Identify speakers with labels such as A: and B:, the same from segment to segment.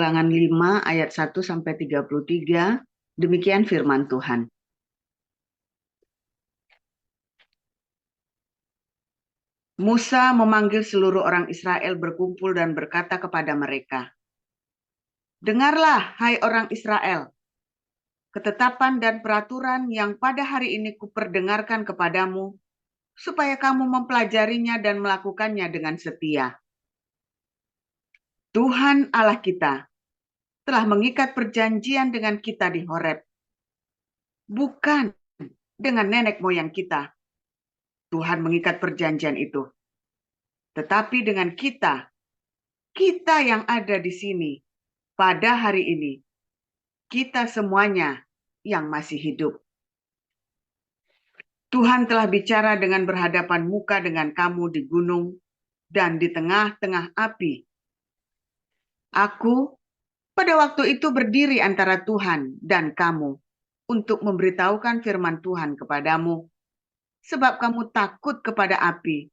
A: Ulangan 5 ayat 1-33, demikian firman Tuhan. Musa memanggil seluruh orang Israel berkumpul dan berkata kepada mereka, "Dengarlah, hai orang Israel, ketetapan dan peraturan yang pada hari ini kuperdengarkan kepadamu, supaya kamu mempelajarinya dan melakukannya dengan setia. Tuhan Allah kita telah mengikat perjanjian dengan kita di Horeb, bukan dengan nenek moyang kita. Tuhan mengikat perjanjian itu, tetapi dengan kita yang ada di sini pada hari ini, kita semuanya yang masih hidup. Tuhan telah bicara dengan berhadapan muka dengan kamu di gunung dan di tengah-tengah api. Aku pada waktu itu berdiri antara Tuhan dan kamu untuk memberitahukan firman Tuhan kepadamu, sebab kamu takut kepada api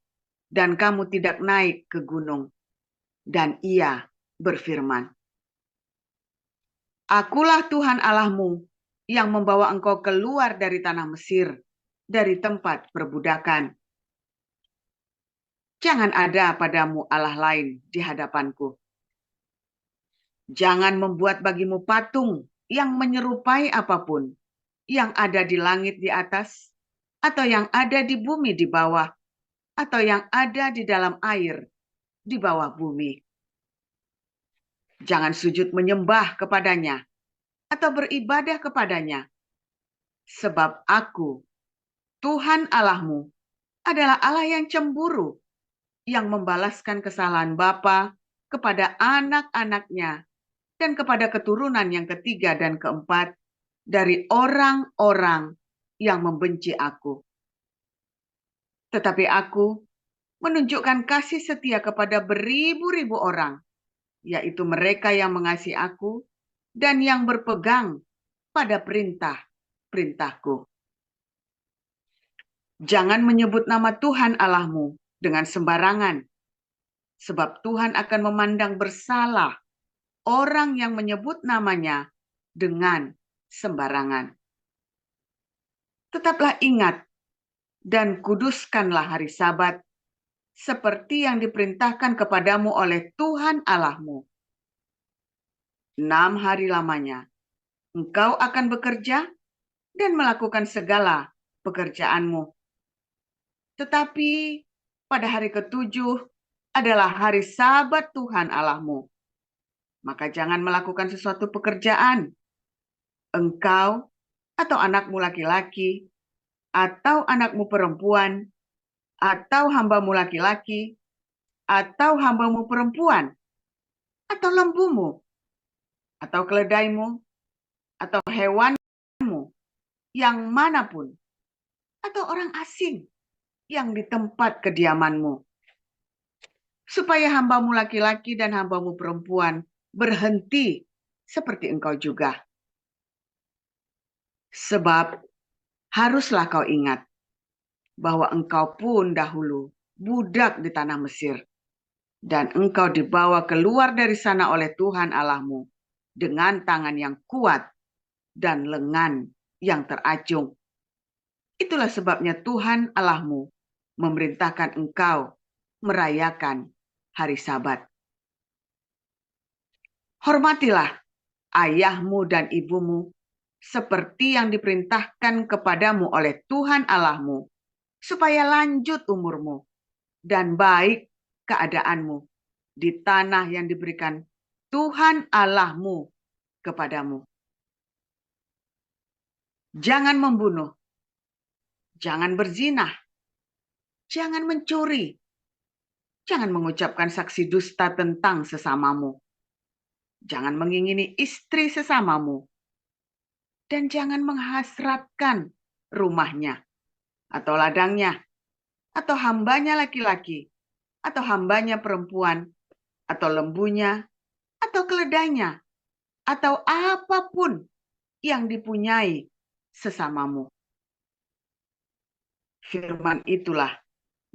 A: dan kamu tidak naik ke gunung." Dan ia berfirman, "Akulah Tuhan Allahmu yang membawa engkau keluar dari tanah Mesir, dari tempat perbudakan. Jangan ada padamu Allah lain di hadapanku. Jangan membuat bagimu patung yang menyerupai apapun yang ada di langit di atas, atau yang ada di bumi di bawah, atau yang ada di dalam air di bawah bumi. Jangan sujud menyembah kepadanya atau beribadah kepadanya, sebab aku, Tuhan Allahmu, adalah Allah yang cemburu, yang membalaskan kesalahan bapa kepada anak-anaknya dan kepada keturunan yang ketiga dan keempat dari orang-orang yang membenci aku. Tetapi aku menunjukkan kasih setia kepada beribu-ribu orang, yaitu mereka yang mengasihi aku dan yang berpegang pada perintah-perintahku. Jangan menyebut nama Tuhan Allahmu dengan sembarangan, sebab Tuhan akan memandang bersalah orang yang menyebut namanya dengan sembarangan. Tetaplah ingat dan kuduskanlah hari Sabat, seperti yang diperintahkan kepadamu oleh Tuhan Allahmu. 6 hari lamanya engkau akan bekerja dan melakukan segala pekerjaanmu. Tetapi pada hari ke-7 adalah hari Sabat Tuhan Allahmu. Maka jangan melakukan sesuatu pekerjaan, engkau atau anakmu laki-laki, atau anakmu perempuan, atau hambamu laki-laki, atau hambamu perempuan, atau lembumu, atau keledaimu, atau hewanmu yang manapun, atau orang asing yang di tempat kediamanmu, supaya hambamu laki-laki dan hambamu perempuan berhenti seperti engkau juga. Sebab haruslah kau ingat bahwa engkau pun dahulu budak di tanah Mesir, dan engkau dibawa keluar dari sana oleh Tuhan Allahmu dengan tangan yang kuat dan lengan yang teracung. Itulah sebabnya Tuhan Allahmu memerintahkan engkau merayakan hari Sabat. Hormatilah ayahmu dan ibumu seperti yang diperintahkan kepadamu oleh Tuhan Allahmu, supaya lanjut umurmu dan baik keadaanmu di tanah yang diberikan Tuhan Allahmu kepadamu. Jangan membunuh, jangan berzinah, jangan mencuri, jangan mengucapkan saksi dusta tentang sesamamu, jangan mengingini istri sesamamu, dan jangan menghasratkan rumahnya, atau ladangnya, atau hambanya laki-laki, atau hambanya perempuan, atau lembunya, atau keledainya, atau apapun yang dipunyai sesamamu. Firman itulah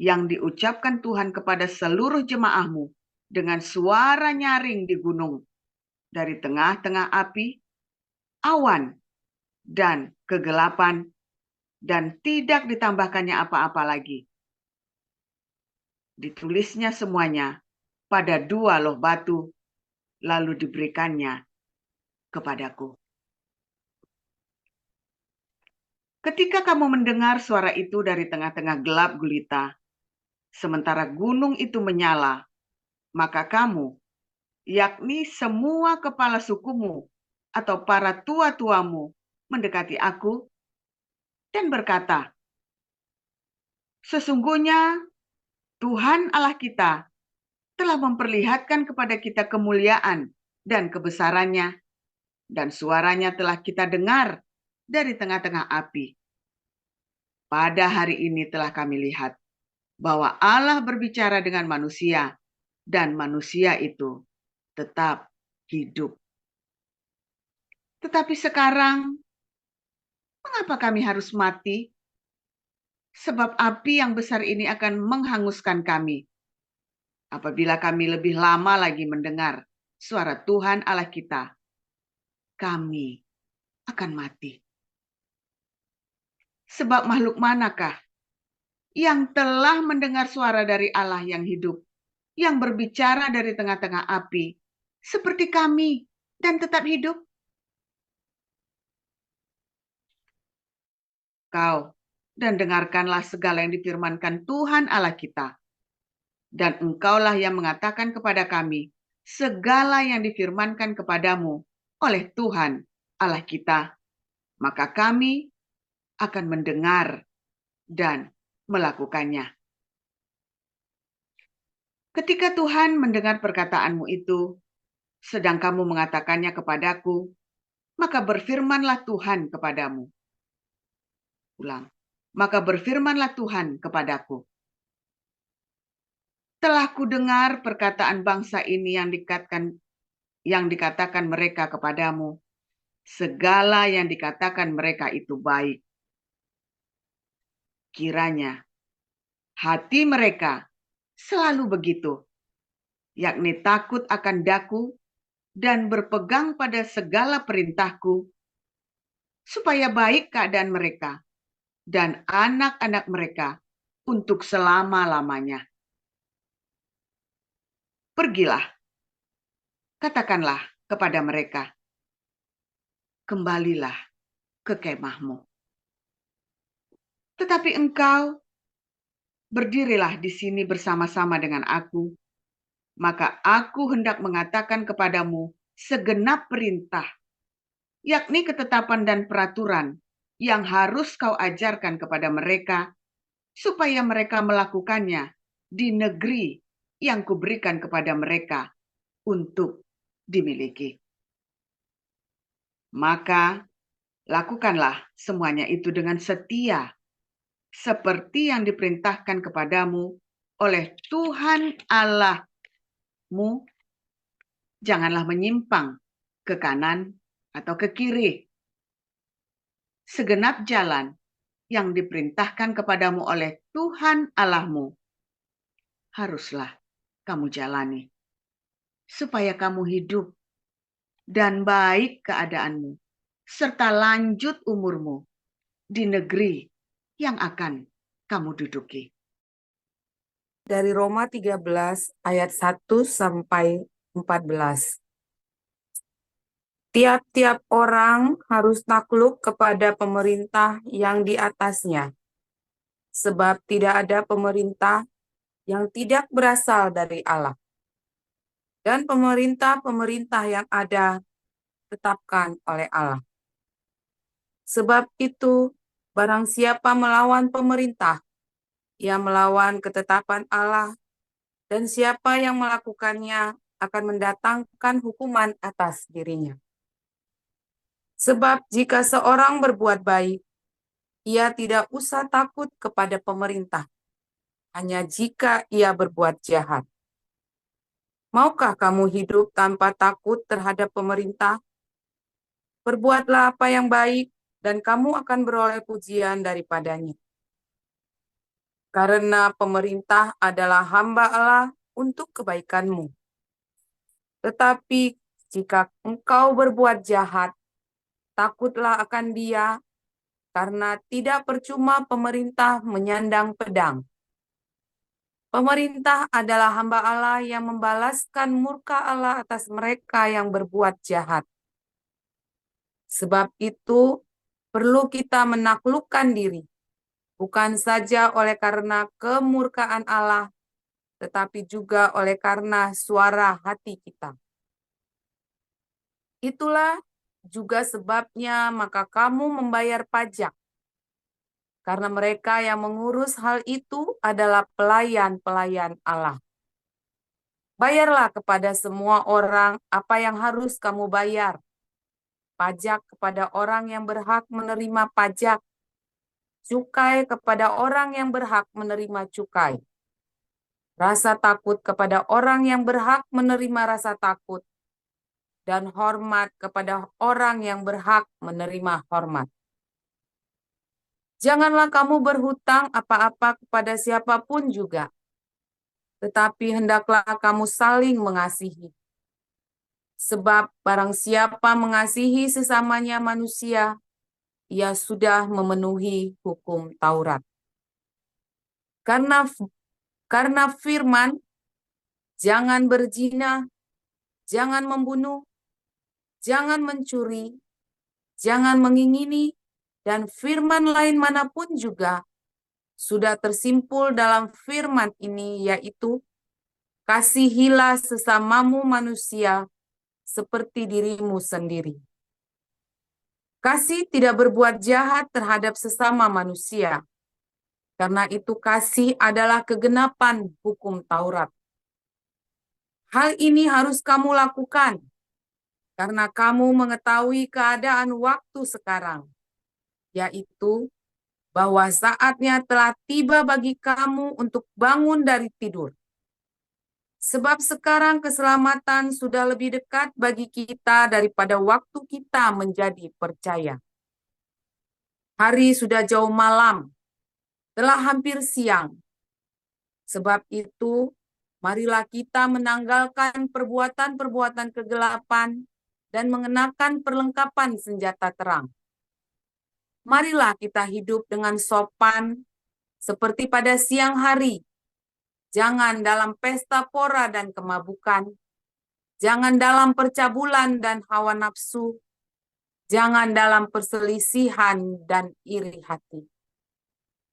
A: yang diucapkan Tuhan kepada seluruh jemaahmu dengan suara nyaring di gunung dari tengah-tengah api, awan, dan kegelapan, dan tidak ditambahkannya apa-apa lagi. Ditulisnya semuanya pada 2 loh batu, lalu diberikannya kepadaku. Ketika kamu mendengar suara itu dari tengah-tengah gelap gulita, sementara gunung itu menyala, maka kamu, yakni semua kepala sukumu atau para tua-tuamu, mendekati aku dan berkata, "Sesungguhnya Tuhan Allah kita telah memperlihatkan kepada kita kemuliaan dan kebesarannya, dan suaranya telah kita dengar dari tengah-tengah api. Pada hari ini telah kami lihat bahwa Allah berbicara dengan manusia, dan manusia itu tetap hidup. Tetapi sekarang, mengapa kami harus mati? Sebab api yang besar ini akan menghanguskan kami. Apabila kami lebih lama lagi mendengar suara Tuhan Allah kita, kami akan mati. Sebab makhluk manakah yang telah mendengar suara dari Allah yang hidup, yang berbicara dari tengah-tengah api, seperti kami, dan tetap hidup? Kau, dan dengarkanlah segala yang difirmankan Tuhan Allah kita. Dan engkaulah yang mengatakan kepada kami segala yang difirmankan kepadamu oleh Tuhan Allah kita. Maka kami akan mendengar dan melakukannya. Ketika Tuhan mendengar perkataanmu itu, sedang kamu mengatakannya kepadaku, maka berfirmanlah Tuhan kepadamu. Ulang. Maka berfirmanlah Tuhan kepadaku. Telah kudengar perkataan bangsa ini yang dikatakan mereka kepadamu. Segala yang dikatakan mereka itu baik. Kiranya hati mereka selalu begitu, yakni takut akan daku dan berpegang pada segala perintahku, supaya baik keadaan mereka dan anak-anak mereka untuk selama-lamanya. Pergilah, katakanlah kepada mereka, kembalilah ke kemahmu. Tetapi engkau, berdirilah di sini bersama-sama dengan aku, maka aku hendak mengatakan kepadamu segenap perintah, yakni ketetapan dan peraturan yang harus kau ajarkan kepada mereka, supaya mereka melakukannya di negeri yang kuberikan kepada mereka untuk dimiliki. Maka lakukanlah semuanya itu dengan setia, seperti yang diperintahkan kepadamu oleh Tuhan Allahmu. Janganlah menyimpang ke kanan atau ke kiri. Segenap jalan yang diperintahkan kepadamu oleh Tuhan Allahmu haruslah kamu jalani, supaya kamu hidup dan baik keadaanmu, serta lanjut umurmu di negeri yang akan kamu duduki.
B: Dari Roma 13 ayat 1 sampai 14. Tiap-tiap orang harus takluk kepada pemerintah yang di atasnya, sebab tidak ada pemerintah yang tidak berasal dari Allah. Dan pemerintah-pemerintah yang ada tetapkan oleh Allah. Sebab itu, barang siapa melawan pemerintah, ia melawan ketetapan Allah, dan siapa yang melakukannya akan mendatangkan hukuman atas dirinya. Sebab jika seorang berbuat baik, ia tidak usah takut kepada pemerintah, hanya jika ia berbuat jahat. Maukah kamu hidup tanpa takut terhadap pemerintah? Berbuatlah apa yang baik, dan kamu akan beroleh pujian daripadanya. Karena pemerintah adalah hamba Allah untuk kebaikanmu. Tetapi Jika engkau berbuat jahat, takutlah akan dia, karena tidak percuma pemerintah menyandang pedang. Pemerintah adalah hamba Allah yang membalaskan murka Allah atas mereka yang berbuat jahat. Sebab itu, perlu kita menaklukkan diri, bukan saja oleh karena kemurkaan Allah, tetapi juga oleh karena suara hati kita. Itulah juga sebabnya maka kamu membayar pajak, karena mereka yang mengurus hal itu adalah pelayan-pelayan Allah. Bayarlah kepada semua orang apa yang harus kamu bayar. Pajak kepada orang yang berhak menerima pajak, cukai kepada orang yang berhak menerima cukai, rasa takut kepada orang yang berhak menerima rasa takut, dan hormat kepada orang yang berhak menerima hormat. Janganlah kamu berhutang apa-apa kepada siapapun juga, tetapi hendaklah kamu saling mengasihi. Sebab barang siapa mengasihi sesamanya manusia, ia sudah memenuhi hukum Taurat. Karena firman, jangan berzina, jangan membunuh, jangan mencuri, jangan mengingini, dan firman lain manapun juga sudah tersimpul dalam firman ini, yaitu kasihilah sesamamu manusia seperti dirimu sendiri. Kasih tidak berbuat jahat terhadap sesama manusia, karena itu kasih adalah kegenapan hukum Taurat. Hal ini harus kamu lakukan, karena kamu mengetahui keadaan waktu sekarang, yaitu bahwa saatnya telah tiba bagi kamu untuk bangun dari tidur. Sebab sekarang keselamatan sudah lebih dekat bagi kita daripada waktu kita menjadi percaya. Hari sudah jauh malam, telah hampir siang. Sebab itu, marilah kita menanggalkan perbuatan-perbuatan kegelapan dan mengenakan perlengkapan senjata terang. Marilah kita hidup dengan sopan, seperti pada siang hari. Jangan dalam pesta pora dan kemabukan. Jangan dalam percabulan dan hawa nafsu. Jangan dalam perselisihan dan iri hati.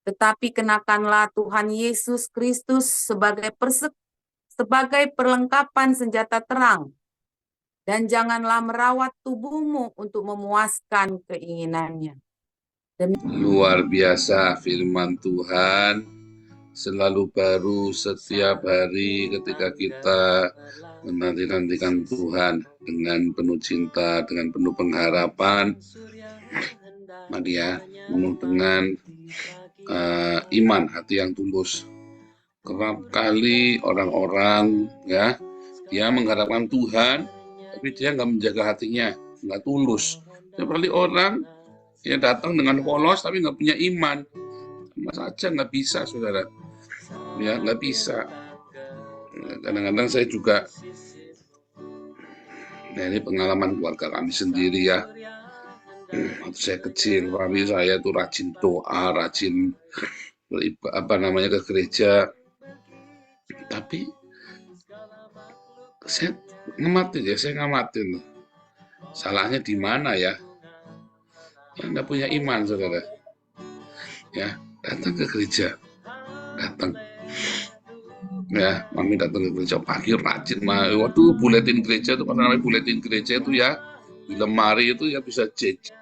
B: Tetapi kenakanlah Tuhan Yesus Kristus sebagai perlengkapan senjata terang. Dan janganlah merawat tubuhmu untuk memuaskan keinginannya.
C: Luar biasa firman Tuhan, selalu baru setiap hari ketika kita menanti-nantikan Tuhan dengan penuh cinta, dengan penuh pengharapan. Mari ya, penuh dengan iman, hati yang tulus. Kerap kali orang-orang ya, dia mengharapkan Tuhan, tapi dia nggak menjaga hatinya, nggak tulus. Seperti orang yang datang dengan polos tapi nggak punya iman, sama saja nggak bisa, saudara. Ya, nggak bisa. Kadang-kadang saya juga, ini pengalaman keluarga kami sendiri ya. Waktu saya kecil, suami saya tuh rajin doa, rajin ke gereja. Tapi saya ngamatin. Salahnya di mana ya? Ya nggak punya iman, saudara. Ya, datang ke gereja, datang. Ya, mami datang ke gereja pagi rajin, waduh, buletin gereja itu, namanya buletin gereja itu ya, di lemari itu ya bisa jejer,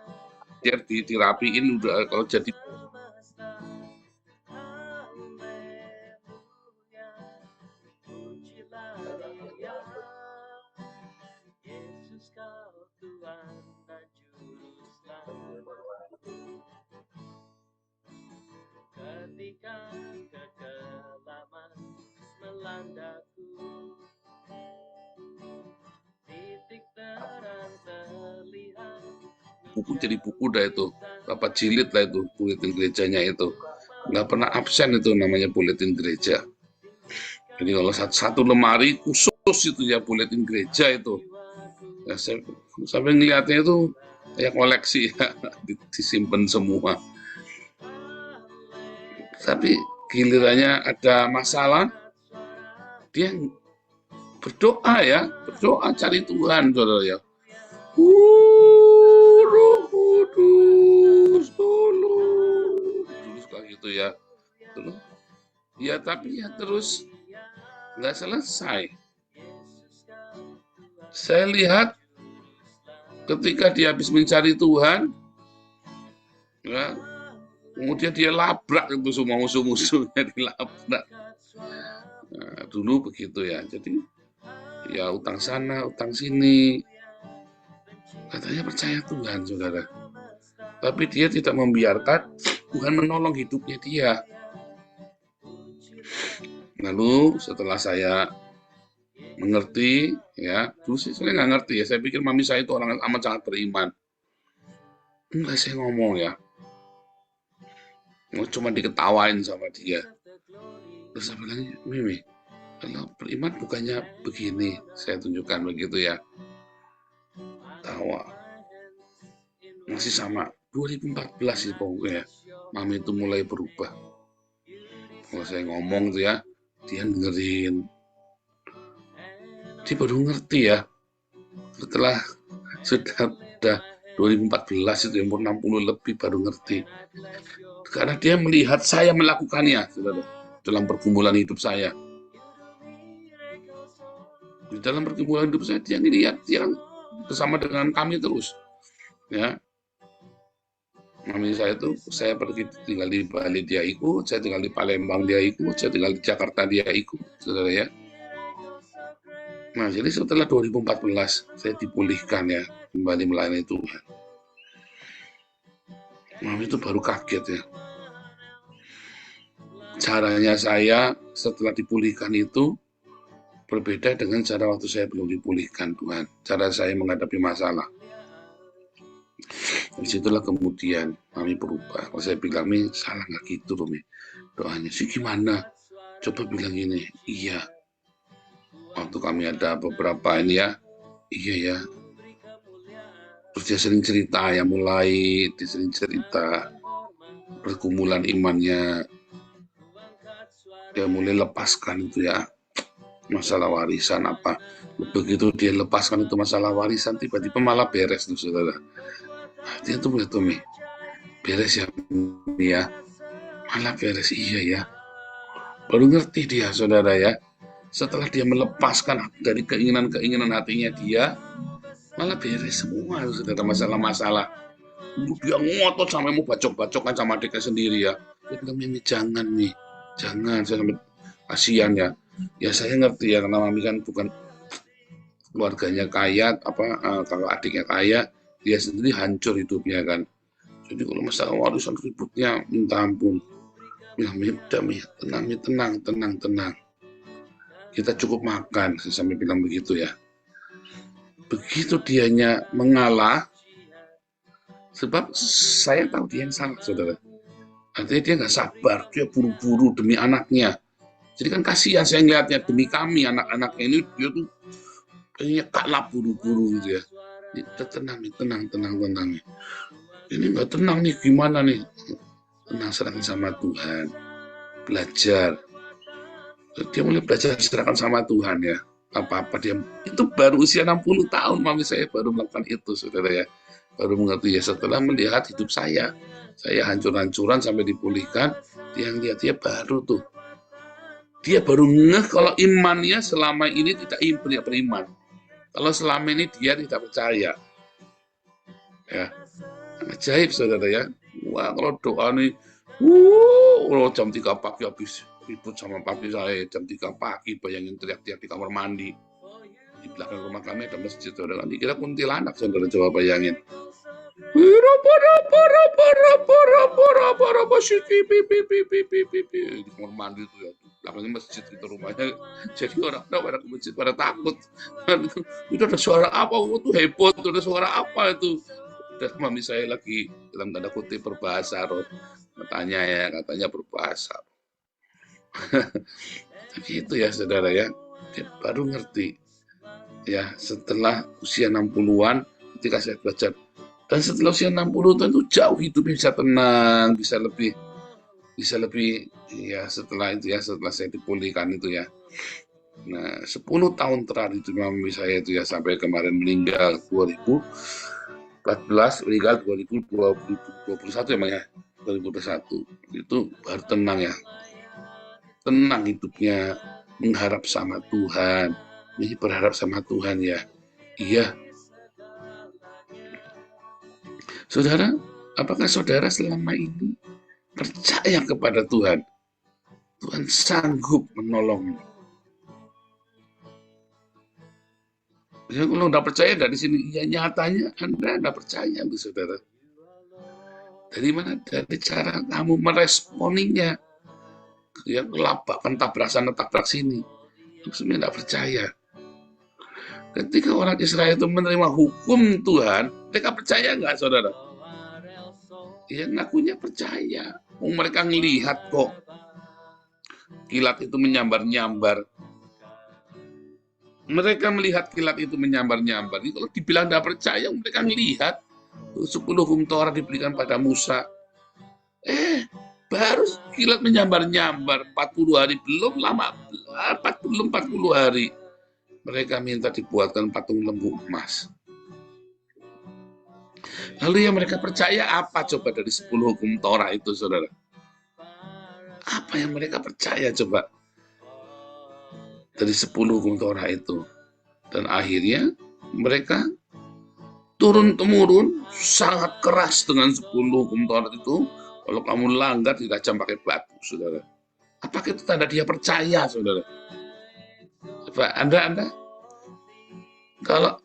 C: dirapiin udah kalau jadi.
D: Ketika kekelaman melandaku, titik terang terlihat.
C: Buku jadi buku dah itu, berapa jilid lah itu buletin gerejanya itu, nggak pernah absen itu namanya buletin gereja. Jadi kalau satu lemari khusus itu ya buletin gereja itu, Nah, sampai ngeliatnya itu kayak koleksi ya, disimpan semua. Tapi gilirannya ada masalah, dia berdoa cari Tuhan, saudara ya. Roh Kudus, tolong. Dulu suka gitu ya. Terus, ya tapi ya terus nggak selesai. Saya lihat ketika dia habis mencari Tuhan, ya, kemudian dia labrak itu semua musuh-musuhnya dilabrak. Nah, dulu begitu ya. Jadi ya utang sana, utang sini. Katanya percaya Tuhan, saudara. Tapi dia tidak membiarkan Tuhan menolong hidupnya dia. Lalu setelah saya mengerti, ya, dulu saya nggak ngerti ya. Saya pikir mami saya itu orang amat sangat beriman. Enggak, saya ngomong ya. Cuma diketawain sama dia. Terus saya bilang, Mimi, kalau beriman bukannya begini. Saya tunjukkan begitu ya. Tawa. Masih sama. 2014 sih pokoknya. Mami itu mulai berubah. Kalau saya ngomong tuh ya, dia dengerin. Dia baru ngerti ya. Setelah sudah 2014 itu umur 60 lebih baru ngerti. Karena dia melihat saya melakukannya, saudara, dalam pergumulan hidup saya. Di dalam pergumulan hidup saya, dia lihat, dia bersama dengan kami terus. Ya, mami saya itu, saya pergi tinggal di Bali dia ikut, saya tinggal di Palembang dia ikut, saya tinggal di Jakarta dia ikut, saudara ya. Nah, jadi setelah 2014 saya dipulihkan ya, kembali melayani Tuhan. Mami itu baru kaget ya. Caranya saya setelah dipulihkan itu berbeda dengan cara waktu saya belum dipulihkan Tuhan. Cara saya menghadapi masalah. Disitulah kemudian Mami berubah. Kalau saya bilang, Mi, salah nggak gitu loh, Mi. Doanya sih gimana? Coba bilang gini, iya. Waktu kami ada beberapa ini ya, iya ya. Terus dia sering cerita ya, dia sering cerita pergumulan imannya. Dia mulai lepaskan itu ya, masalah warisan apa. Begitu dia lepaskan itu masalah warisan, tiba-tiba malah beres tuh, saudara. Dia tuh begitu, Mi. Beres ya, Mi ya. Malah beres, iya ya. Baru ngerti dia, saudara ya. Setelah dia melepaskan dari keinginan-keinginan hatinya dia, malah beres semua, saudara, masalah-masalah. Dia ngotot sampai mau bacok-bacokan sama adiknya sendiri ya. Dia bilang, Mimi, jangan, Mi. Jangan, saya sampai kasihan ya. Ya saya ngerti ya, karena Mami kan bukan keluarganya kaya, kalau adiknya kaya, dia sendiri hancur hidupnya kan. Jadi kalau masalah warisan ributnya minta ampun. Bilang, tenang. Kita cukup makan, saya sampai bilang begitu ya. Begitu dianya mengalah, sebab saya tahu dia yang salah, saudara. Artinya dia nggak sabar, dia buru-buru demi anaknya. Jadi kan kasihan saya ngeliatnya, demi kami anak-anaknya ini, dia tuh kayaknya kalah buru-buru gitu ya. Tenang. Ini nggak tenang nih, gimana nih? Tenang, serahkan sama Tuhan. Belajar. Dia mulai belajar serahkan sama Tuhan ya. Apa-apa dia, itu baru usia 60 tahun, mami saya baru melakukan itu, saudara ya. Baru mengerti ya, setelah melihat hidup saya hancur-hancuran sampai dipulihkan, dia lihat dia baru tuh. Dia baru ngeh kalau imannya selama ini tidak beriman. Kalau selama ini dia tidak percaya. Ya. Ajaib, saudara ya. Wah, kalau doa nih, kalau jam 3 pagi habis ribut sama papi saya, jam 3 pagi bayangin teriak-teriak di kamar mandi. Di belakang rumah kami ada masjid, saudara. Dikira kuntilanak, saudara, coba bayangin. Di kamar mandi itu ya, belakangnya masjid itu rumahnya. Jadi orang-orang pada ke masjid pada takut. Itu ada suara apa? Itu heboh, itu ada suara apa itu? Dan mami saya lagi dalam tanda kutip berbahasa roh. Katanya berbahasa. Begitu ya, saudara ya. Dia baru ngerti. ya setelah usia 60-an ketika saya belajar. Dan setelah usia 60 tahun itu jauh hidupnya bisa tenang, bisa lebih ya setelah itu ya, setelah saya dipulihkan itu ya. Nah, 10 tahun terakhir itu mami saya itu ya sampai kemarin meninggal 2014, meninggal 2021 emang ya, 2021. Itu baru tenang ya. Tenang hidupnya, mengharap sama Tuhan. Ini berharap sama Tuhan ya. Iya. Saudara, apakah saudara selama ini percaya kepada Tuhan? Tuhan sanggup menolongmu. Ya, kalau nggak percaya dari sini, ya nyatanya Anda nggak percaya, saudara. Dari mana? Dari cara kamu meresponinya. Ya, kelabakan tabrak sana, tabrak sini. Sebenarnya nggak percaya. Ketika orang Israel itu menerima hukum Tuhan, mereka percaya nggak, saudara? Ya, ngakunya percaya. Mereka ngelihat kok kilat itu menyambar-nyambar. Mereka melihat kilat itu menyambar-nyambar. Kalau dibilang tidak percaya, mereka melihat 10 hukum Taurat diberikan pada Musa. Baru kilat menyambar-nyambar 40 hari, belum lama, 40 hari. Mereka minta dibuatkan patung lembu emas. Lalu yang mereka percaya apa coba dari 10 hukum Taurat itu, saudara? Apa yang mereka percaya coba? Dari 10 hukum Taurat itu. Dan akhirnya mereka turun-temurun sangat keras dengan 10 hukum Taurat itu. Kalau kamu langgar dirajam pakai batu, saudara. Apakah itu tanda dia percaya, saudara? Coba Anda kalau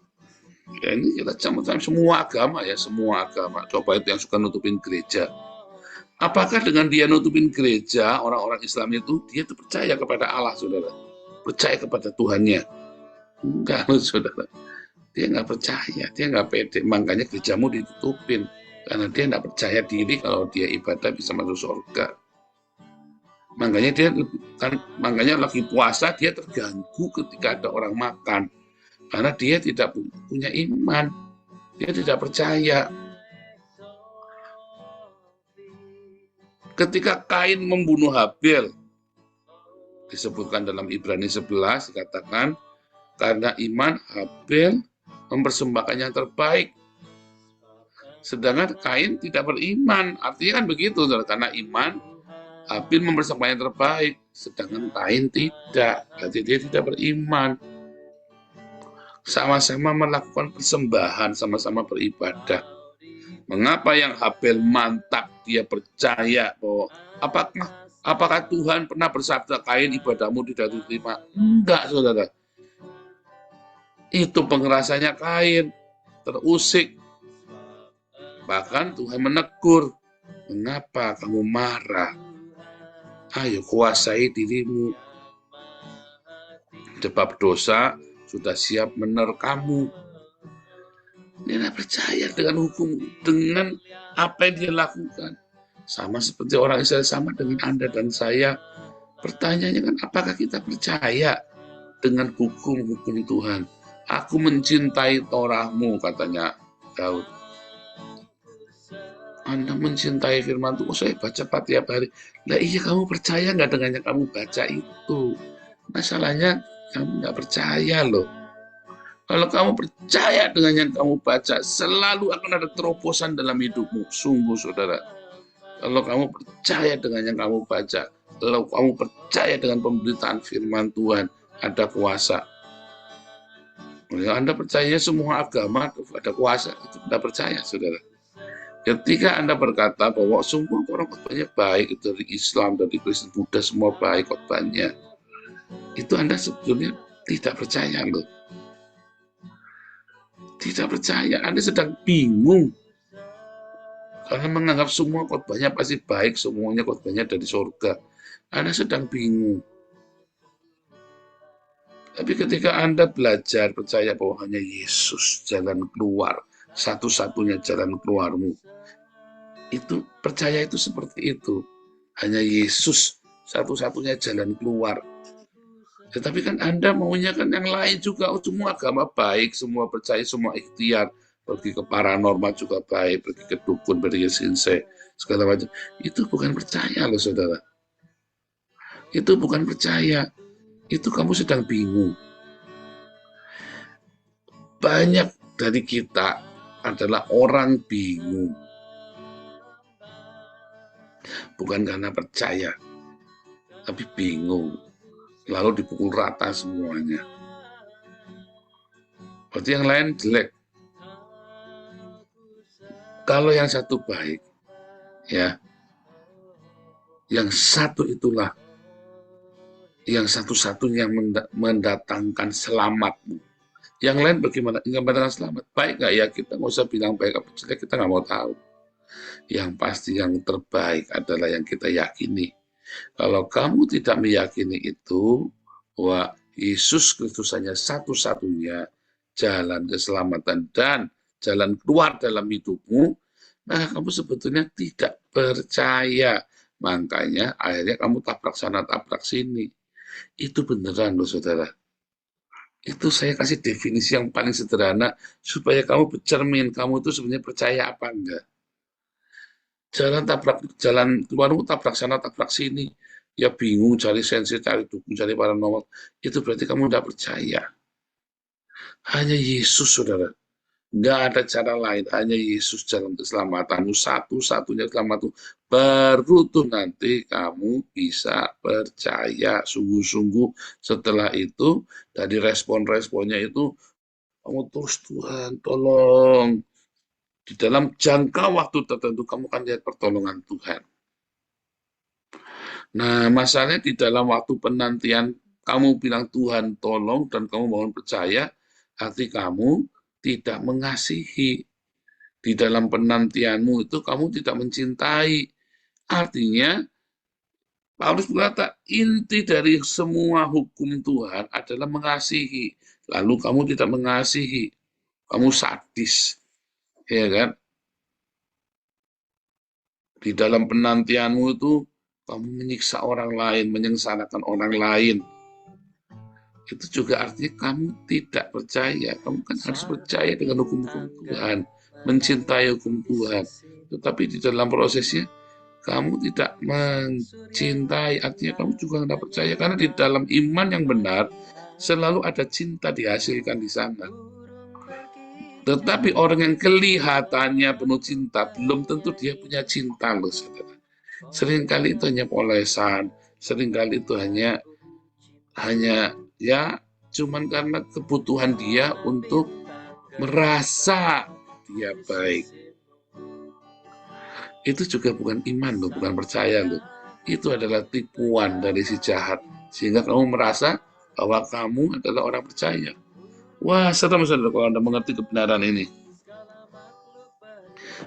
C: ya ini kita campur-campur semua agama ya, semua agama. Coba itu yang suka nutupin gereja. Apakah dengan dia nutupin gereja, orang-orang Islam itu, dia itu percaya kepada Allah, saudara? Percaya kepada Tuhannya? Enggak, saudara. Dia nggak percaya, dia nggak pede. Makanya gerejamu ditutupin. Karena dia nggak percaya diri kalau dia ibadah bisa masuk surga. Makanya lagi puasa dia terganggu ketika ada orang makan. Karena dia tidak punya iman. Dia tidak percaya. Ketika Kain membunuh Habel, disebutkan dalam Ibrani 11, dikatakan, karena iman Habel mempersembahkan yang terbaik. Sedangkan Kain tidak beriman. Artinya kan begitu, karena iman Habel mempersembahkan yang terbaik. Sedangkan Kain tidak. Berarti dia tidak beriman. Sama-sama melakukan persembahan, sama-sama beribadah. Mengapa yang Habel mantap, dia percaya bahwa apakah Tuhan pernah bersabda Kain ibadahmu tidak diterima? Enggak, saudara. Itu pengerasanya Kain, terusik. Bahkan Tuhan menegur, mengapa kamu marah? Ayo kuasai dirimu. Sebab dosa sudah siap menerkamu. Dia tidak percaya dengan hukum, dengan apa yang dia lakukan. Sama seperti orang Israel, sama dengan Anda dan saya. Pertanyaannya kan, apakah kita percaya dengan hukum-hukum Tuhan? Aku mencintai Torahmu, katanya Daud. Anda mencintai firman Tuhan, saya baca tiap hari. Nah iya, kamu percaya nggak dengan yang kamu baca itu? Masalahnya kamu nggak percaya loh. Kalau kamu percaya dengan yang kamu baca, selalu akan ada terobosan dalam hidupmu. Sungguh, saudara. Kalau kamu percaya dengan yang kamu baca, kalau kamu percaya dengan pemberitaan firman Tuhan, ada kuasa. Kalau Anda percaya semua agama ada kuasa, itu Anda percaya, saudara. Ketika Anda berkata bahwa semua orang khotbahnya baik, itu dari Islam, dari Kristen, Buddha, semua baik khotbahnya, itu Anda sebetulnya tidak percaya loh. Tidak percaya, Anda sedang bingung. Karena menganggap semua khotbahnya pasti baik, semuanya khotbahnya dari surga. Anda sedang bingung. Tapi ketika Anda belajar percaya bahwa hanya Yesus jalan keluar, satu-satunya jalan keluarmu, itu percaya itu seperti itu. Hanya Yesus satu-satunya jalan keluar. Tetapi kan Anda maunya kan yang lain juga. Oh, semua agama baik, semua percaya, semua ikhtiar. Pergi ke paranormal juga baik, pergi ke dukun, pergi ke sinse, segala macam. Itu bukan percaya loh saudara. Itu bukan percaya. Itu kamu sedang bingung. Banyak dari kita adalah orang bingung. Bukan karena percaya, tapi bingung. Lalu dipukul rata semuanya. Berarti yang lain jelek. Kalau yang satu baik, ya, yang satu itulah yang satu-satunya mendatangkan selamatmu. Yang lain bagaimana? Enggak mendatangkan selamat. Baik nggak ya, kita nggak usah bilang baik apa jelek, kita nggak mau tahu. Yang pasti yang terbaik adalah yang kita yakini. Kalau kamu tidak meyakini itu, bahwa Yesus Kristus hanya satu-satunya jalan keselamatan dan jalan keluar dalam hidupmu, nah kamu sebetulnya tidak percaya. Makanya akhirnya kamu tabrak sana, tabrak sini. Itu beneran loh saudara. Itu saya kasih definisi yang paling sederhana supaya kamu bercermin, kamu itu sebenarnya percaya apa enggak. Jalan keluarmu tabrak sana, tabrak sini. Ya bingung, cari sensi, cari dukun, cari paranormal. Itu berarti kamu tidak percaya. Hanya Yesus, saudara. Nggak ada cara lain. Hanya Yesus jalan keselamatanmu. Satu-satunya selamatmu. Baru tuh nanti kamu bisa percaya sungguh-sungguh. Setelah itu, dari respon-responnya itu, kamu terus Tuhan, tolong. Di dalam jangka waktu tertentu, kamu akan lihat pertolongan Tuhan. Nah, masalahnya di dalam waktu penantian, kamu bilang Tuhan tolong dan kamu mohon percaya, hati kamu tidak mengasihi. Di dalam penantianmu itu kamu tidak mencintai. Artinya, Paulus berkata, inti dari semua hukum Tuhan adalah mengasihi. Lalu kamu tidak mengasihi. Kamu sadis. Ya kan? Di dalam penantianmu itu, kamu menyiksa orang lain, menyengsarakan orang lain. Itu juga artinya kamu tidak percaya. Kamu kan harus percaya dengan hukum-hukum Tuhan, mencintai hukum Tuhan. Tetapi di dalam prosesnya, kamu tidak mencintai, artinya kamu juga tidak percaya. Karena di dalam iman yang benar, selalu ada cinta dihasilkan di sana. Tetapi orang yang kelihatannya penuh cinta, belum tentu dia punya cinta loh, saudara. Seringkali itu hanya polesan, seringkali itu hanya ya cuman karena kebutuhan dia untuk merasa dia baik. Itu juga bukan iman loh, bukan percaya loh. Itu adalah tipuan dari si jahat. Sehingga kamu merasa bahwa kamu adalah orang percaya. Wah, saudara-saudara, kalau Anda mengerti kebenaran ini.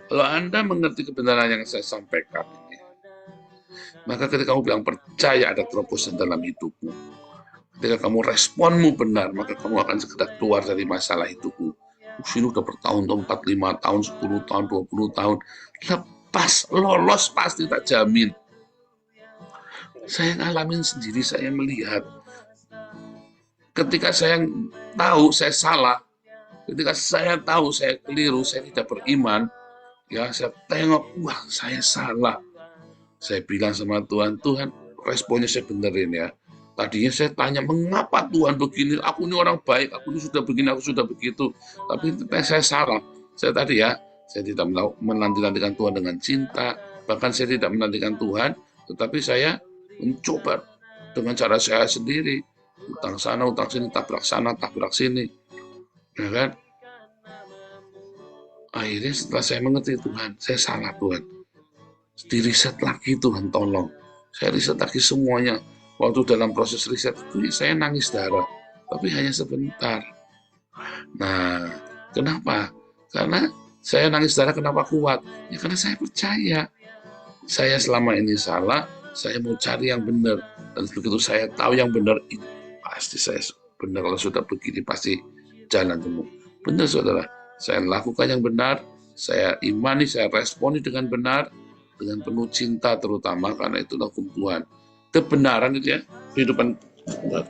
C: Kalau Anda mengerti kebenaran yang saya sampaikan ini, maka ketika kamu bilang percaya ada terobosan dalam hidupmu, ketika kamu responmu benar, maka kamu akan segera keluar dari masalah hidupmu. Ini udah bertahun-tahun, 4, 5 tahun, 10 tahun, 20 tahun, lepas, lolos pasti tak jamin. Saya ngalamin sendiri, saya melihat. Ketika saya tahu saya salah, ketika saya tahu saya keliru, saya tidak beriman, ya saya tengok, wah saya salah. Saya bilang sama Tuhan, Tuhan responnya saya benerin ya. Tadinya saya tanya, mengapa Tuhan begini? Aku ini orang baik, aku ini sudah begini, aku sudah begitu. Tapi saya salah. Saya tadi ya, saya tidak menanti-nantikan Tuhan dengan cinta. Bahkan saya tidak menantikan Tuhan, tetapi saya mencoba dengan cara saya sendiri. Utang sana, utang sini, tabrak sana, tabrak sini. Ya kan? Akhirnya setelah saya mengerti Tuhan, saya salah Tuhan. Di-reset lagi Tuhan, tolong. Saya riset lagi semuanya. Waktu dalam proses riset itu saya nangis darah. Tapi hanya sebentar. Nah, kenapa? Karena saya nangis darah kenapa kuat? Ya karena saya percaya. Saya selama ini salah, saya mau cari yang benar. Dan begitu saya tahu yang benar, pasti saya benar. Kalau sudah begini, pasti jalan temu. Benar, saudara. Saya lakukan yang benar, saya imani, saya responi dengan benar, dengan penuh cinta terutama, karena itulah hukum Tuhan. Kebenaran itu ya, kehidupan benar.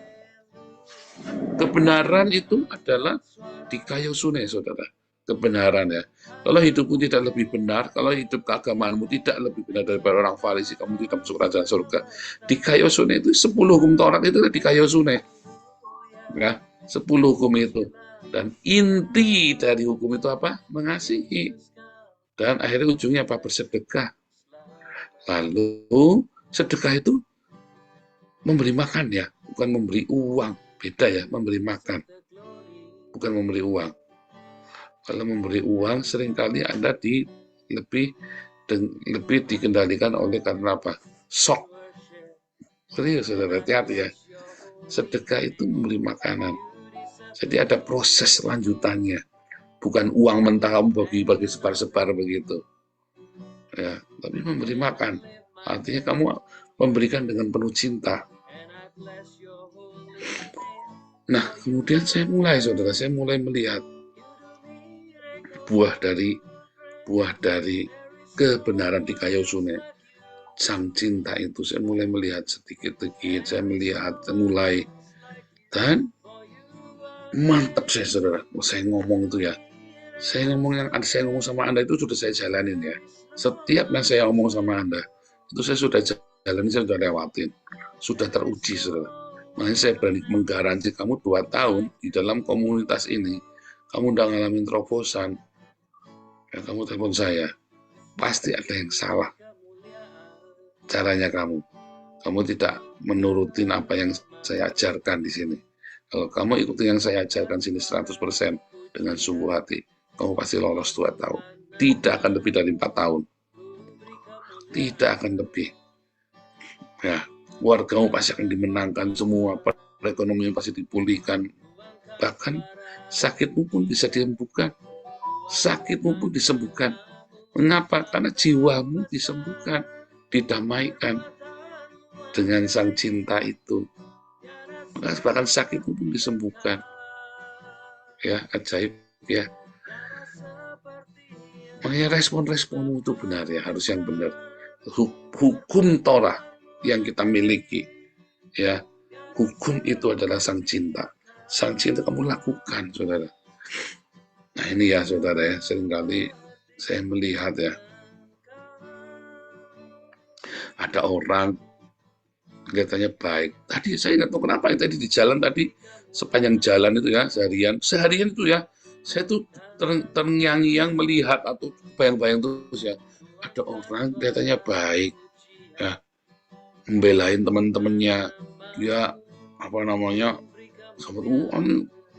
C: Kebenaran itu adalah dikayosune, saudara. Kebenaran ya. Kalau hidupmu tidak lebih benar, kalau hidup keagamaanmu tidak lebih benar daripada orang Farisi, kamu tidak masuk kerajaan surga. Dikayosune itu 10 hukum Taurat itu dikayosune. Ya, 10 hukum itu. Dan inti dari hukum itu apa? Mengasihi. Dan akhirnya ujungnya apa? Bersedekah. Lalu sedekah itu memberi makan ya, bukan memberi uang. Beda ya, memberi makan, bukan memberi uang. Kalau memberi uang seringkali Anda lebih dikendalikan oleh karena apa? Sok. Serius, saudara, hati-hati ya. Sedekah itu memberi makanan. Jadi ada proses lanjutannya. Bukan uang mentah kamu bagi-bagi sebar-sebar begitu. Ya, tapi memberi makan. Artinya kamu memberikan dengan penuh cinta. Nah, kemudian saya mulai melihat buah dari kebenaran di kayosune, sang cinta itu. Saya mulai melihat sedikit-sedikit, saya mulai, dan mantap saya, saudara. Saya ngomong itu ya, saya ngomong sama Anda itu sudah saya jalanin ya. Setiap yang saya ngomong sama Anda itu saya sudah jalanin, saya sudah lewatin, sudah teruji, saudara. Makanya saya berani menggaransi kamu 2 tahun di dalam komunitas ini, kamu udah ngalamin terobosan, ya kamu telepon saya, pasti ada yang salah caranya kamu tidak menurutin apa yang saya ajarkan di sini. Kalau kamu ikuti yang saya ajarkan sini 100% dengan sungguh hati, kamu pasti lolos 2 tahun. Tidak akan lebih dari 4 tahun. Tidak akan lebih. Ya, keluargamu pasti akan dimenangkan semua, perekonomian pasti dipulihkan. Bahkan sakitmu pun bisa disembuhkan. Sakitmu pun disembuhkan. Mengapa? Karena jiwamu disembuhkan, didamaikan dengan sang cinta itu. Bahkan sakitmu pun disembuhkan. Ya, ajaib ya. Makanya respon-responmu itu benar ya, harus yang benar. Hukum Torah yang kita miliki, ya, hukum itu adalah sang cinta. Sang cinta kamu lakukan, saudara. Nah ini ya, saudara ya, seringkali saya melihat ya, ada orang kelihatannya baik. Tadi saya nggak tahu kenapa, tadi di jalan tadi, sepanjang jalan itu ya, seharian itu ya, saya tuh terngiang-ngiang melihat atau bayang-bayang terus ya, ada orang kelihatannya baik, ya, membelain teman-temannya, dia apa namanya, sama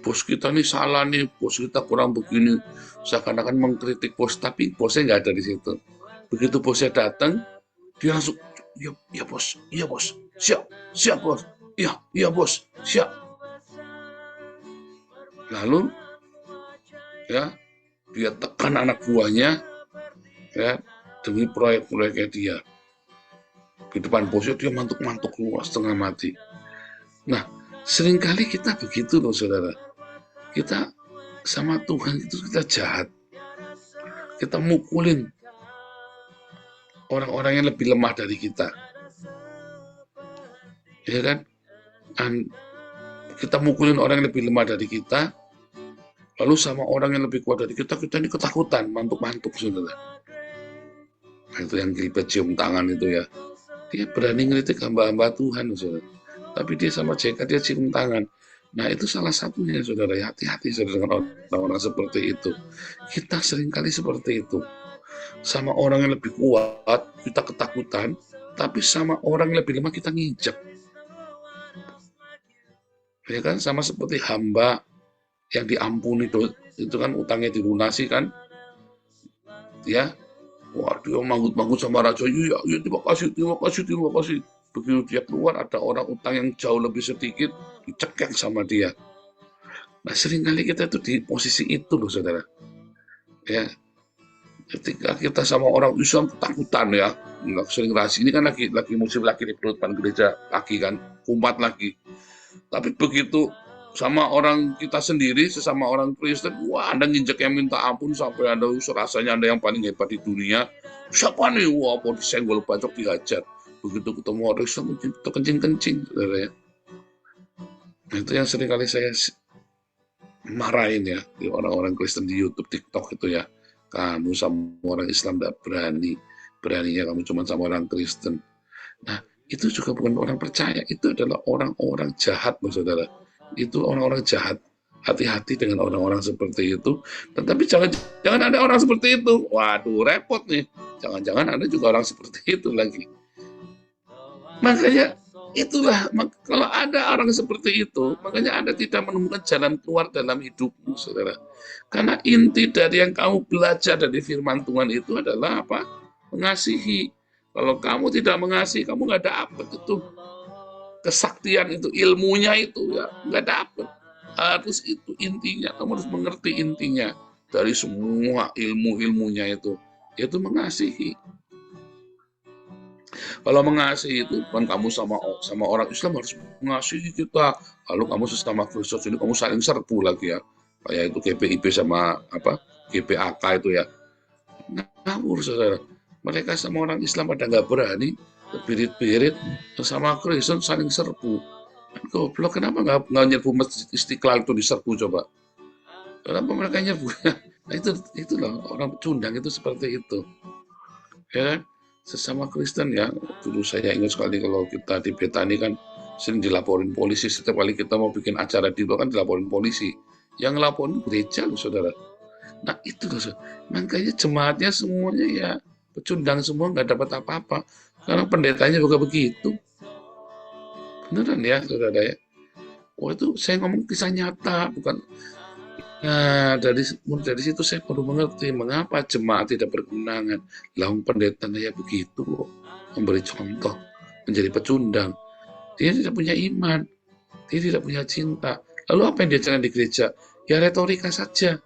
C: bos kita nih salah nih, bos kita kurang begini, seakan-akan mengkritik bos, tapi bosnya nggak ada di situ. Begitu bosnya datang, dia langsung, ya bos, iya bos, siap bos, iya bos, siap. Lalu ya dia tekan anak buahnya ya demi proyek-proyeknya dia. Di depan bosnya dia mantuk-mantuk luas setengah mati. Nah, seringkali kita begitu loh, saudara. Kita sama Tuhan itu kita jahat. Kita mukulin orang-orang yang lebih lemah dari kita. Ya kan? Kita mukulin orang yang lebih lemah dari kita, lalu sama orang yang lebih kuat dari kita ini ketakutan, mantuk-mantuk, saudara. Nah, itu yang Gilbert cium tangan itu ya. Dia berani ngeritik hamba-hamba Tuhan, saudara. Tapi dia sama JK, dia cium tangan. Nah, itu salah satunya, saudara. Ya, hati-hati, saudara, dengan orang-orang seperti itu. Kita seringkali seperti itu. Sama orang yang lebih kuat, kita ketakutan. Tapi sama orang yang lebih lemah, kita nginjek. Ya kan, sama seperti hamba yang diampuni itu kan utangnya dilunasi kan, ya, wah dia manggut-manggut sama raja, ya terima kasih. Begitu dia keluar ada orang utang yang jauh lebih sedikit, dicekek sama dia. Nah seringkali kita itu di posisi itu loh, saudara. Ya, ketika kita sama orang Islam ketakutan ya, sering rasi ini kan lagi musim lagi di depan gereja lagi kan, umat lagi. Tapi begitu sama orang kita sendiri, sesama orang Kristen, wah Anda nginjek yang minta ampun sampai Anda rasanya Anda yang paling hebat di dunia. Siapa nih? Wah, mau disenggol bacok dihajar. Begitu ketemu orang Islam itu kencing-kencing, saudara ya. Nah, itu yang seringkali saya marahin ya di orang-orang Kristen di YouTube, TikTok itu ya. Kamu sama orang Islam tidak berani, beraninya kamu cuma sama orang Kristen. Nah, itu juga bukan orang percaya, itu adalah orang-orang jahat, loh, saudara. Itu orang-orang jahat. Hati-hati dengan orang-orang seperti itu. Tetapi jangan ada orang seperti itu. Waduh, repot nih. Jangan-jangan ada juga orang seperti itu lagi. Makanya itulah, kalau ada orang seperti itu, makanya Anda tidak menemukan jalan keluar dalam hidupmu, saudara. Karena inti dari yang kamu belajar dari firman Tuhan itu adalah apa? Mengasihi. Kalau kamu tidak mengasihi, kamu nggak dapat itu kesaktian itu, ilmunya itu ya nggak dapat. Harus itu intinya, kamu harus mengerti intinya dari semua ilmu-ilmunya itu, yaitu mengasihi. Kalau mengasihi itu kan kamu sama orang Islam harus mengasihi kita. Lalu kamu sesama Kristus ini kamu saling serbu lagi ya. Kayak itu GPIB sama apa GPAK itu ya. Ngawur, saudara. Mereka sama orang Islam pada nggak berani, birit-birit sama Kristen saling serbu. Goblok, kenapa nggak nyerbu Masjid Istiqlal itu diserbu coba? Kenapa mereka nyerbu? Nah, itu loh, orang pecundang itu seperti itu. Ya kan? Sesama Kristen ya. Dulu saya ingat sekali kalau kita di Betani kan sering dilaporin polisi. Setiap kali kita mau bikin acara di luar kan dilaporin polisi. Yang laporin gereja loh, saudara. Nah itu loh, makanya jemaatnya semuanya ya pecundang semua, nggak dapat apa-apa. Karena pendetanya juga begitu. Beneran ya, saudara ya. Oh, itu saya ngomong kisah nyata, bukan. Nah, dari situ saya baru mengerti mengapa jemaat tidak berkemenangan. Lalu pendetanya ya begitu, memberi contoh, menjadi pecundang. Dia tidak punya iman, dia tidak punya cinta. Lalu apa yang dia jalan di gereja? Ya retorika saja.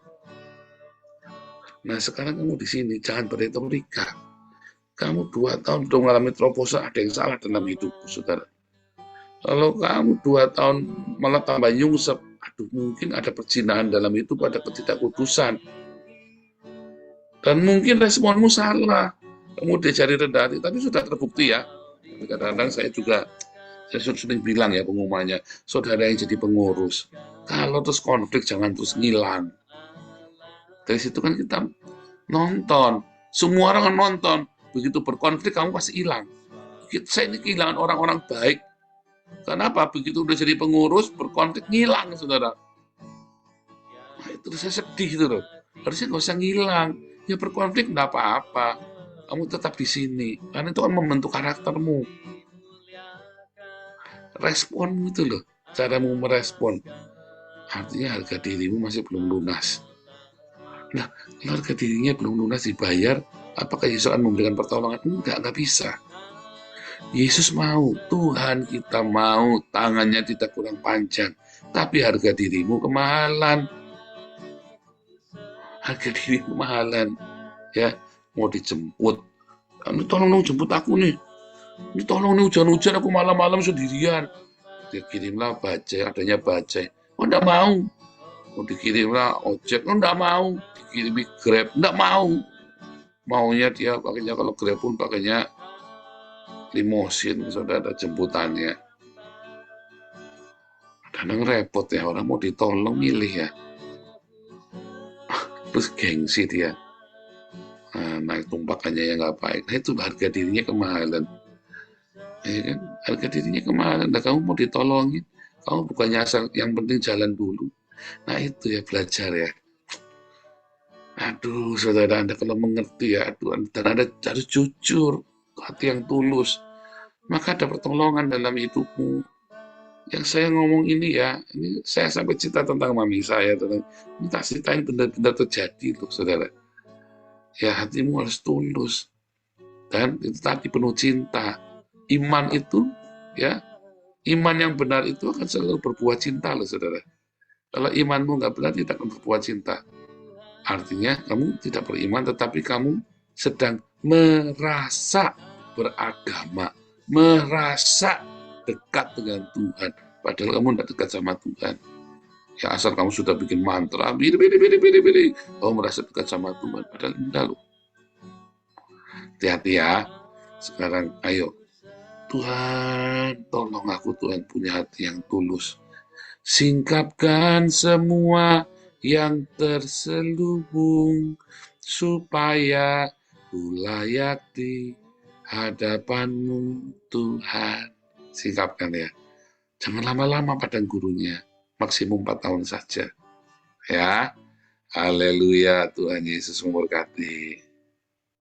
C: Nah, sekarang kamu di sini, jangan berretorika. Kamu 2 tahun sudah mengalami terobosan, ada yang salah dalam hidupmu, saudara. Kalau kamu 2 tahun malah tambah nyungsep, aduh, mungkin ada perzinahan dalam hidup, ada ketidakkudusan. Dan mungkin responmu salah. Kamu diajari rendah hati, tapi sudah terbukti ya. Kadang-kadang saya sering bilang ya pengumumannya, saudara yang jadi pengurus, kalau terus konflik jangan terus ngilang. Dari situ kan kita nonton, semua orang nonton, begitu berkonflik kamu pasti hilang. Saya ini kehilangan orang-orang baik. Kenapa? Begitu udah jadi pengurus, berkonflik ngilang, saudara. Nah, itu saya sedih itu loh. Harusnya nggak usah ngilang. Ya berkonflik nggak apa-apa. Kamu tetap di sini, karena itu kan membentuk karaktermu. Responmu itu loh, caramu merespon. Artinya harga dirimu masih belum lunas. Nah, kalau harga dirinya belum lunas dibayar, apakah Yesus akan memberikan pertolongan? Enggak bisa. Yesus mau, Tuhan kita mau, tangannya tidak kurang panjang, tapi harga dirimu kemahalan. Harga dirimu kemahalan. Ya, mau dijemput. Ini tolong dong jemput aku nih. Ini tolong nih, hujan-hujan aku malam-malam sendirian. Dikirimlah bajai, adanya bajai. Oh, enggak mau. Mau dikirimlah ojek, oh enggak mau. Dikirimi Grab, enggak mau. Maunya dia pakainya, kalau Grab pun pakainya limosin, saudara, jemputannya. Kadang repot ya, orang mau ditolong milih ya. Terus gengsi dia. Naik tumpakannya yang nggak baik. Nah, itu harga dirinya kemahalan. Ya kan? Harga dirinya kemahalan. Nah, kamu mau ditolongin, kamu bukannya asal, yang penting jalan dulu. Nah, itu ya, belajar ya. Aduh, saudara, Anda kalau mengerti ya, aduh, dan Anda harus jujur, hati yang tulus, maka ada pertolongan dalam hidupmu. Yang saya ngomong ini ya, ini saya sampai cerita tentang mami saya, tentang ini tak cerita ini benar-benar terjadi loh, saudara. Ya, hatimu harus tulus, dan itu tadi penuh cinta. Iman itu, ya, iman yang benar itu akan selalu berbuah cinta loh, saudara. Kalau imanmu nggak benar, tidak akan berbuah cinta. Artinya kamu tidak beriman, tetapi kamu sedang merasa beragama, merasa dekat dengan Tuhan, padahal kamu tidak dekat sama Tuhan. Ya, asal kamu sudah bikin mantra, biri, kamu merasa dekat sama Tuhan, padahal enggak loh. Hati-hati ya. Sekarang ayo, Tuhan, tolong aku, Tuhan, punya hati yang tulus. Singkapkan semua yang terselubung, supaya ku layak di hadapan-Mu, Tuhan. Singkapkan ya. Jangan lama-lama padang gurunya, maksimum 4 tahun saja. Ya, haleluya, Tuhan Yesus memberkati.